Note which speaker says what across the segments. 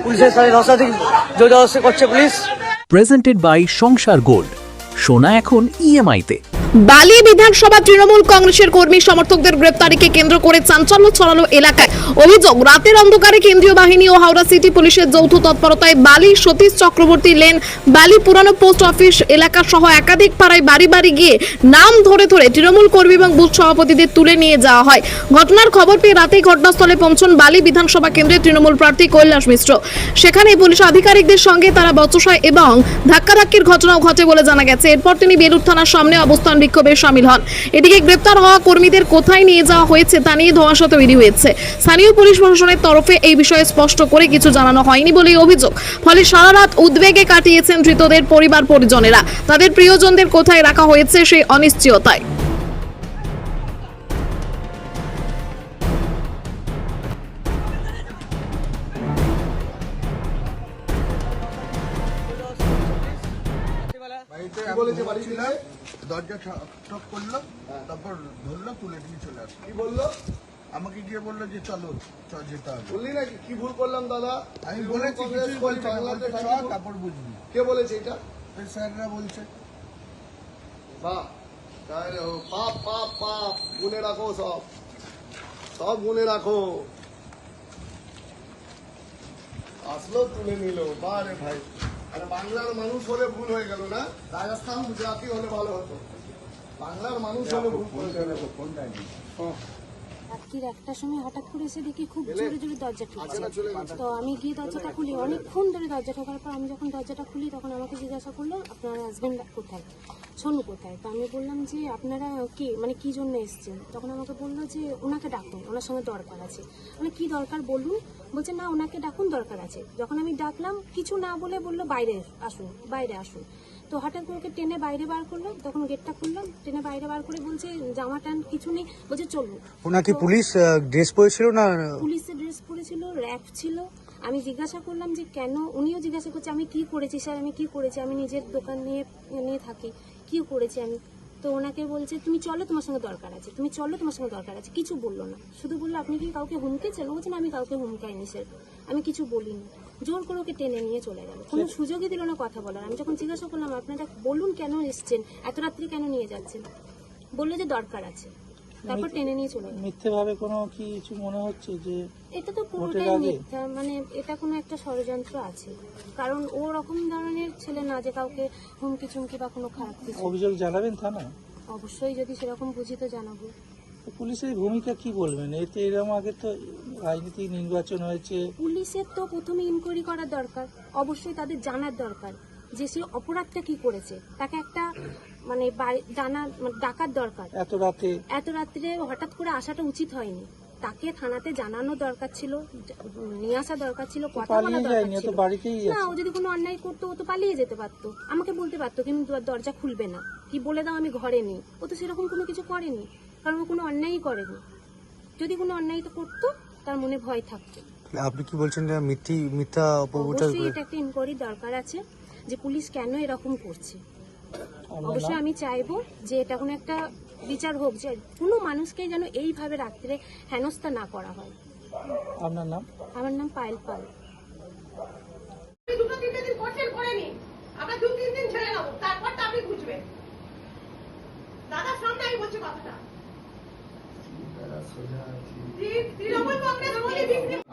Speaker 1: পুলিশের সাথে ধস্তাধস্তি জোরজবরদস্তি করছে পুলিশ।
Speaker 2: প্রেজেন্টেড বাই সংসার গোল্ড, সোনা এখন ইএমআই-তে।
Speaker 3: বালি বিধানসভা তৃণমূল কংগ্রেসের কর্মী সমর্থকদের গ্রেপ্তারিকে কেন্দ্র করে চাঞ্চল্য ছড়ালো এলাকায়। অভিযোগ, রাতের অন্ধকারে কেন্দ্রীয় বাহিনী ও হাওড়া সিটি পুলিশের যৌথ তৎপরতায় বালি সতীশ চক্রবর্তী লেন, বালি পুরানো পোস্ট অফিস এলাকা সহ একাধিক পাড়ায় বাড়ি বাড়ি গিয়ে নাম ধরে ধরে তৃণমূল কর্মী এবং বুথ সভাপতিদের তুলে নিয়ে যাওয়া হয়। ঘটনার খবর পেয়ে রাতেই ঘটনাস্থলে পৌঁছন বালি বিধানসভা কেন্দ্রের তৃণমূল প্রার্থী কৈলাস মিশ্র। সেখানে পুলিশ আধিকারিকদের সঙ্গে তারা বচসায় এবং ধাক্কাধাক্কির ঘটনাও ঘটে বলে জানা গেছে। এরপর তিনি বেলুর থানার সামনে অবস্থান বিক্ষোভে শামিল হন। এদিকে গ্রেপ্তার হওয়া কর্মীদের কোথায় নিয়ে যাওয়া হয়েছে তা নিয়ে ধোঁয়াশা তৈরি হয়েছে। স্থানীয় পুলিশ প্রশাসনের তরফে এই বিষয়ে স্পষ্ট করে কিছু জানানো হয়নি বলেই অভিযোগ। ফলে সারা রাত উদ্বেগে কাটিয়েছেন ধৃতদের পরিবার পরিজনেরা। তাদের প্রিয়জনদের কোথায় রাখা হয়েছে সেই অনিশ্চয়তায়।
Speaker 4: দরজা ঠক করলো, তারপর ধরলো, তুলে নিয়ে চলে আসলো। কি বললো? আমাকে গিয়ে বললো যে চলো যেতে হবে। বললি নাকি কি ভুল করলাম দাদা? আমি বলেছি তারপর বুঝবি। কে বলেছে এটা? স্যাররা বলছে। বাহ, পাপ পাপ পাপ গুনে রাখো, সব সব গুনে রাখো। আসলো, তুলে নিল। বারে ভাই, আরে বাংলার মানুষ হলে ভুল হয়ে গেল না? রাজস্থান গুজরাটি হলে ভালো হতো। বাংলার মানুষ হলে ভুল করে গেল।
Speaker 5: রাত্রির একটার সময় হঠাৎ করে এসে দেখি খুব জোরে জোরে দরজা ঠুকছে। তো আমি গিয়ে দরজাটা খুলি, অনেকক্ষণ ধরে দরজা ঠোকার পর আমি যখন দরজাটা খুলি তখন আমাকে জিজ্ঞাসা করলো আপনার হাজব্যান্ড কোথায়, সোনু কোথায়। তো আমি বললাম যে আপনারা কি মানে কি জন্য এসছেন। তখন আমাকে বললো যে ওনাকে ডাকুন, ওনার সঙ্গে দরকার আছে। মানে কি দরকার বলুন। বলছে না ওনাকে ডাকুন, দরকার আছে। যখন আমি ডাকলাম কিছু না বলে বললো বাইরে আসুন, বাইরে আসুন। তো হঠাৎ করে ওকে টেনে বাইরে বার করলো, তখন গেটটা খুললাম, টেনে বাইরে বার করে বলছে জামা টান কিছু নেই, বলছে চলুন।
Speaker 1: ওনাকে পুলিশ ড্রেস পরেছিল না?
Speaker 5: পুলিশের ড্রেস পরেছিল, র্যাপ ছিল। আমি জিজ্ঞাসা করলাম যে কেন, উনিও জিজ্ঞাসা করছে আমি কি করেছি স্যার, আমি কি করেছি, আমি নিজের দোকান নিয়ে থাকি, কি করেছি আমি। তো ওনাকে বলছে তুমি চলো, তোমার সঙ্গে দরকার আছে, তুমি চলো, তোমার সঙ্গে দরকার আছে। কিছু বললো না, শুধু বললো আপনি কি কাউকে হুমকেছেন। বলছে না আমি কাউকে হুমকাইনি স্যার, আমি কিছু বলিনি। জোর করে ওকে টেনে নিয়ে চলে গেল, কোনো সুযোগই দিল না কথা বলার। আমি যখন জিজ্ঞাসা করলাম আপনারা বলুন কেন এসছেন, এত রাত্রি কেন নিয়ে যাচ্ছেন, বললো যে দরকার আছে। তারপর টেনে নিয়ে চলে গেল।
Speaker 6: মিথ্যেভাবে কোনো কিছু মনে হচ্ছে যে
Speaker 5: এটা তো পুরোটাই মিথ্যা, মানে এটা কোনো একটা ষড়যন্ত্র আছে। কারণ ও রকম ধরনের ছেলে না যে কাউকে হুমকি চুমকি বা কোনো খারাপ কিছু।
Speaker 6: অভিযোগ জানাবেন থানা?
Speaker 5: অবশ্যই, যদি সেরকম বুঝি তো জানাবো।
Speaker 6: পুলিশের ভূমিকা কি বলবেন? এতে এরকম আগে তো রাজনীতি নির্বাচন হয়েছে,
Speaker 5: পুলিশের তো প্রথমে ইনকোয়ারি করার দরকার, অবশ্যই তাদের জানার দরকার যে সে অপরাধটা কি করেছে, তাকে একটা মানে ডাকার দরকার। এত রাত্রে হঠাৎ করে আসাটা উচিত হয়নি, তাকে থানাতে জানানো দরকার ছিল, নিয়ে আসা দরকার ছিল, কথা বলা দরকার ছিল। না, ও যদি কোনো অন্যায় করতো ও তো পালিয়ে যেতে পারতো, আমাকে বলতে পারতো কিন্তু দরজা খুলবে না, কি বলে দাও আমি ঘরে নেই। ও তো সেরকম কোনো কিছু করেনি, কারণ ও কোনো অন্যায়ই করেনি। যদি কোনো অন্যায় তো করতো তার মনে ভয় থাকতো।
Speaker 1: আপনি কি বলছেন যে মিথ্যা অপপ্রচার?
Speaker 5: অবশ্যই এটা একটা ইনকোয়ারি দরকার আছে যে পুলিশ কেন এরকম করছে। অবশ্যই আমি চাইবো যে এটা কোনো একটা বিচার হোক, যে কোনো মানুষকে যেন এইভাবে রাত্রে হেনস্থা না করা হয়।
Speaker 6: আপনার নাম?
Speaker 5: আমার নাম পায়েল পাল।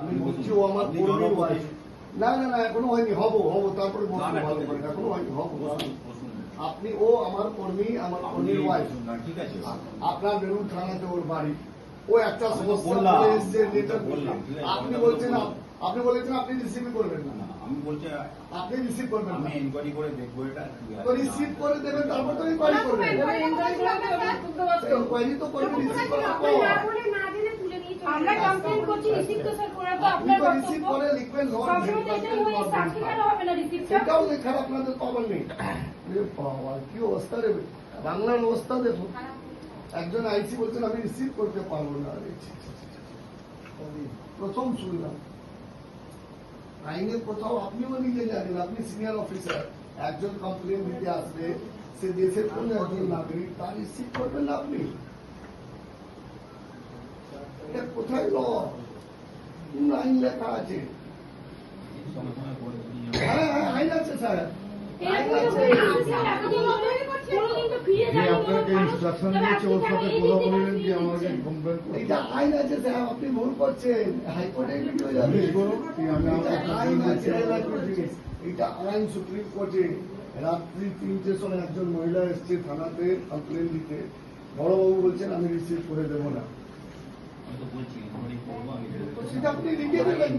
Speaker 4: আমি বলছি ও আমার কর্মীর ওয়াইফ। না না না, এখনো হয়নি, হবো তারপরে এখনো হয়নি, হবো। আপনি, ও আমার কর্মী, আমার কর্মীর ওয়াইফ। আপনার বেলুন থানাতে ওর বাড়ি। ও একটা সমস্যা এসছে, আপনি বলছেন আপনি রিসিভ করবেন না।
Speaker 7: আমি বলছি
Speaker 4: আপনি রিসিভ করবেন না,
Speaker 7: আমি ইনকোয়ারি করে দেখবো। এটা
Speaker 4: তো রিসিভ করে দেবেন, তারপর তো ইনকোয়ারি করবেন। ইনকোয়ারি তো করবেন, রিসিভ করার পর
Speaker 5: আমরা কমপ্লেইন করছি, রিসিভ তো স্যার করা তো
Speaker 4: আপনি তো রিসিভ করে লিখবেন, সেটাও লেখার আপনাদের পাবেন নেই। কি অবস্থা রে, বাংলার অবস্থা দেখুন। একজন আইসি বলছেন আমি রিসিভ করতে পারবো না। প্রথম শুনলাম আইনের কোথাও, আপনিও নিজে জানেন, আপনি সিনিয়র অফিসার, একজন কমপ্লেন দিতে আসবে, সে দেশের কোন একজন নাগরিক, তার রিসিভ করবেন না আপনি? এটা কোথায় ল? কোন আইন লেখা আছে? হ্যাঁ হ্যাঁ আইন আছে স্যার, আইন আছে।
Speaker 7: আপনাকে ইনস্ট্রাকশন দিয়েছে ওর সাথে কথা বললেন যে আমাকে কমপ্লেন করতে
Speaker 4: এইটা আইন আছে স্যার, আপনি ভুল করছেন, হাইকোর্টে এগুলো হয়ে যাবে। এটা আইন আছে, এটা আইন সুপ্রিম কোর্টে। রাত্রি 3টের সময় একজন মহিলা এসছে থানাতে কমপ্লেন দিতে, বড়বাবু বলছেন আমি রিসিভ করে দেবো না। সেটা আপনি লিখে দেবেন।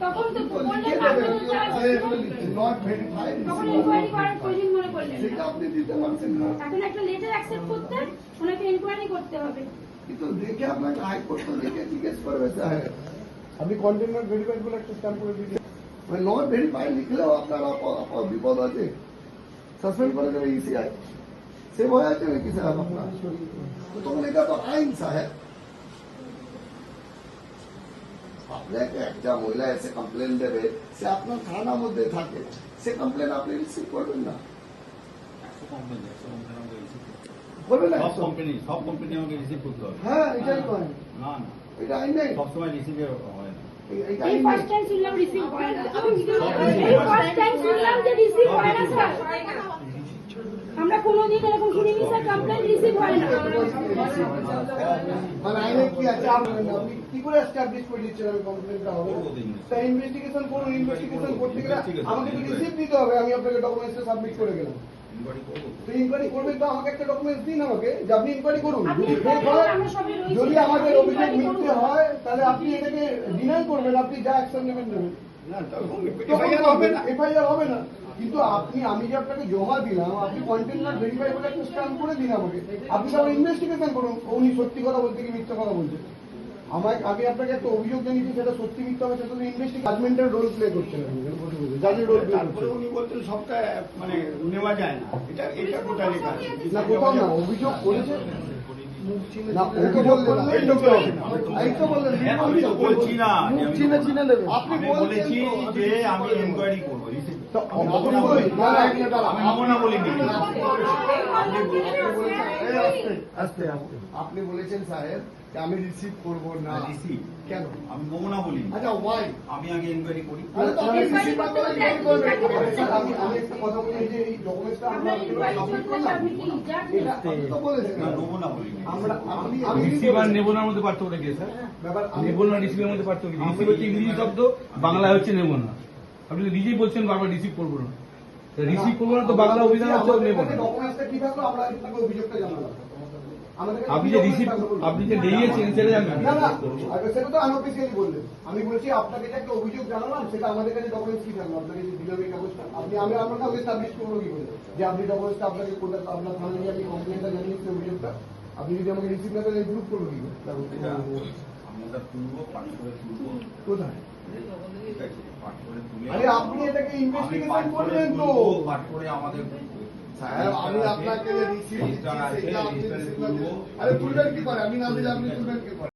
Speaker 5: তখন তো
Speaker 4: লিখে দেবেন, নট ভেরিফাইড।
Speaker 5: তখন ইনকোয়ারি করার প্রয়োজন মনে করলেন না।
Speaker 4: সেটা আপনি দিতে পারছেন না।
Speaker 5: এখন একটা লেটার অ্যাকসেপ্ট করতে ওনাকে ইনকোয়ারি করতে হবে।
Speaker 4: কিন্তু দেখে আপনাকে হাইকোর্ট তো দেখে জিজ্ঞেস করবে স্যার।
Speaker 7: আপনি কন্টেন্ট নট ভেরিফাইড বলে একটা স্ট্যাম্প করে দিয়েছেন।
Speaker 4: নট ভেরিফাইড লিখলেও আপনার বিপদ আছে, সাসপেন্ড করে দেবে ইসিআই। সে ভয় আছে নাকি স্যার আপনার? তো তখন এটা তো আইন সাহেব। আপনাকে একটা মহিলা এসে কমপ্লেন দেবে, সে আপনার থানার মধ্যে থাকে, সে কমপ্লেন আপনি রিসিভ করবেন না, করবেন না?
Speaker 8: সব কোম্পানি আমাকে রিসিভ করতে হবে।
Speaker 4: হ্যাঁ এটাই তো আইন,
Speaker 8: না না,
Speaker 4: এটা আইন নেই,
Speaker 8: সবসময় রিসিভে হয় না।
Speaker 4: এটা
Speaker 5: এই
Speaker 4: আইন
Speaker 5: ফার্স্ট
Speaker 4: নেই।
Speaker 5: টাইম শুনলাম রিসিভ হয় না। এই ফার্স্ট টাইম শুনলাম যে রিসিভ হয় না স্যার। আমরা কোনোদিন এরকম শুনিনি স্যার, কমপ্লেন রিসিভ হয় না।
Speaker 4: মানে আইনে কি আছে আপনি কি করে এস্টাবলিশ করে দিচ্ছেন আমি কমপ্লেনটা হবে? তাই ইনভেস্টিগেশন করুন, ইনভেস্টিগেশন করতে গেলে আমাকে তো রিসিপ্ট দিতে হবে, আমি আপনাকে ডকুমেন্টস সাবমিট করে গেলাম।
Speaker 8: ইনকোয়ারি করবো।
Speaker 4: তো ইনকোয়ারি করবেন তো আমাকে একটা ডকুমেন্টস দিন আমাকে, যে আপনি ইনকোয়ারি করুন।
Speaker 5: আপনি
Speaker 4: যদি
Speaker 5: inquiry
Speaker 4: fake হয়,
Speaker 5: করুন, আমরা সবাই রয়েছি।
Speaker 4: যদি আমাদের
Speaker 5: আপনি
Speaker 4: অভিযোগ
Speaker 5: inquiry
Speaker 4: মিথ্যে
Speaker 5: করুন।
Speaker 4: হয় তাহলে আপনি এটাকে ডিনাই করবেন, আপনি যা অ্যাকশন নেবেন নেবেন।
Speaker 8: FIR হবে না।
Speaker 4: এফআইআর হবে না, কিন্তু আমি যে আপনাকে জমা দিলাম, আপনি কন্টেন্ট নট ভেরিফাই বলে একটা স্ট্যাম্প করে দিন আমাকে। আপনি তাহলে ইনভেস্টিগেশন করুন, উনি সত্যি কথা বলতে কি মিথ্যা কথা বলছে। আমি আপনাকে একটা অভিযোগ জানিয়েছি, সেটা সত্যি মিথ্যা হবে, সেটা তো ইনভেস্টিগেশন জাজমেন্টের রোল প্লে করছেন, জাজের রোল প্লে
Speaker 8: তারপরে
Speaker 4: করছেন।
Speaker 8: উনি বলছেন সবটা মানে নেওয়া যায় না। এটা কোথায় লেখা আছে?
Speaker 4: না কোথাও না, অভিযোগ করেছে না, ওকে বললেন না, এই লোকটা হবে না। এই তো বললেন,
Speaker 8: আমি তো বলছি না যে আমি
Speaker 4: চিনে চিনে নেবেন। আপনি
Speaker 8: আমি
Speaker 4: বলছেন
Speaker 8: বলেছি
Speaker 4: তো।
Speaker 8: যে আমি এনকোয়ারি করবো।
Speaker 4: তো আপনি বলছেন, না, না, এক মিনিট দাঁড়ান।
Speaker 8: আমি নমুনা বলিনি।
Speaker 4: আস্তে আস্তে আপনি বলেছেন সাহেব যে আমি রিসিভ করব না।
Speaker 8: রিসিভ
Speaker 4: কেন?
Speaker 8: আমি নমুনা বলিনি।
Speaker 4: আচ্ছা ওয়াই?
Speaker 8: আমি আগে এনকোয়ারি করি।
Speaker 4: তাহলে তো আপনি রিসিভ না করলে কি করবেন? স্যার, আমি একটা কথা বলি যে এই ডকুমেন্টসটা আমরা
Speaker 5: আমরা ইনকোয়ারি
Speaker 4: সাবমিট
Speaker 5: করতে
Speaker 4: করলাম,
Speaker 5: আপনি কি যা
Speaker 4: এটা আপনি তো বলেছেন।
Speaker 8: না, নমুনা বলিনি।
Speaker 4: আমি
Speaker 9: রিসিভ আর নেবোনার মধ্যে পার্থক্যটা কি স্যার?
Speaker 4: ব্যাপার
Speaker 9: নেবোনা রিসিভের মধ্যে পার্থক্য কি? রিসিভ হচ্ছে ইংরেজি শব্দ, বাংলায় হচ্ছে নেবোনা। আপনি তো নিজেই বলছেন বারবার রিসিভ করবো না। রিসিভ করবো না তো বাংলা অভিধান হচ্ছে নেবোনা।
Speaker 4: ডকুমেন্টসটা কি থাকলো আমরা আপনাকে অভিযোগটা জানালাম। আমাদের কাছে
Speaker 9: আপনি
Speaker 4: কি
Speaker 9: যে
Speaker 4: document
Speaker 9: রিসিভ
Speaker 4: থাকলো বলুন?
Speaker 9: আপনি যে দিয়েছেন সেটা আমি
Speaker 4: না না, আগে সেটা তো আনঅফিসিয়ালি বললেন। আমি বলছি আপনাকে যে একটা অভিযোগ জানালাম, সেটা আমাদের কাছে ডকুমেন্টস কি থাকলো, আপনাকে যে দিলাম এই কাগজটা, আমি আমার কাছে এস্টাবলিশ করবো কি করে যে আপনি ডকুমেন্টসটা আপনাকে কোথায় আপনার থানায় গিয়ে আপনি কমপ্লেনটা জানিয়েছি অভিযোগটা, আপনি যদি আমাকে রিসিভ না করেন প্রুফ করবো কি করে?
Speaker 8: আমরা তুলবো, পাঠ করে তুলবো।
Speaker 4: কোথায়?
Speaker 8: ঠিক আছে, পাঠ করে তুলে
Speaker 4: আরে আপনি এটাকে
Speaker 8: আমি
Speaker 4: ইনভেস্টিগেশন
Speaker 8: পাঠ করে
Speaker 4: করবেন তো।
Speaker 8: তুলবো, পাঠ করে আমাদের
Speaker 4: সাহেব আমি আপনাকে যে রিসিভ দিচ্ছি
Speaker 8: রেজিস্টার আছে,
Speaker 4: সেটা আপনি
Speaker 8: রেজিস্টারে
Speaker 4: রিসিভ না
Speaker 8: তুলবো।
Speaker 4: দিলে- আরে তুলবেন কি করে? আমি না দিলে আপনি তুলবেন কি করে?